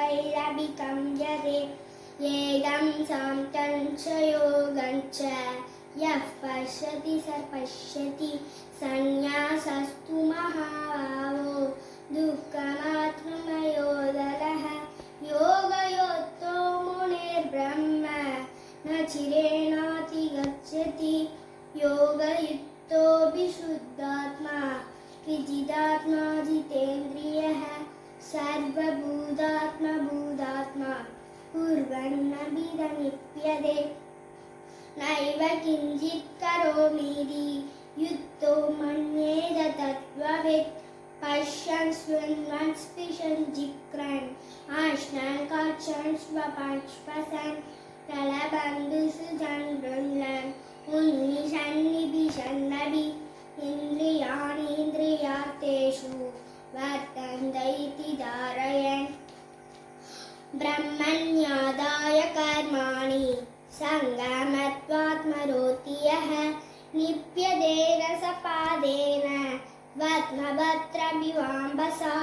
वैरभिकं यदे येदं सान्तं च योगं च यः पश्यति स पश्यति संन्यासस्तु महाभावो दुःखमात्रमयोदलः योगयुक्तो मुनिर्ब्रह्म न चिरेणाधिगच्छति योगयुक्तो विशुद्धात्मा विजितात्मा जितेन्द्रियः सर्वभूतात्मा कुर्वन्नभिरनिप्यते नैव किञ्चित् करोमीति युक्तो मन्येत तत्त्ववित् पश्यन् शृण्वन् स्पृशन् जिघ्रन् आश्नन् काक्षन् स्वपन् श्वसन् प्रलबन्धुसृजन् गृह्णन् उन्मिषन् निभिषन्नभि इन्द्रियाणीन्द्रियार्थेषु वर्तन्ते इति धारयन् ब्रह्मण्यादाय कर्माणि सङ्गमत्वात्मरोति यः निप्यते रसपादेन वत्मभद्रभिवाम्बसा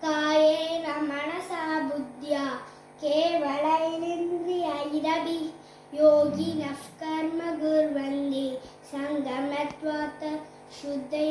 कायेन मनसा बुद्ध्या केवलैरिन्द्रियैरपि योगिनः कर्म कुर्वन्ति सङ्गमत्वात् शुद्धया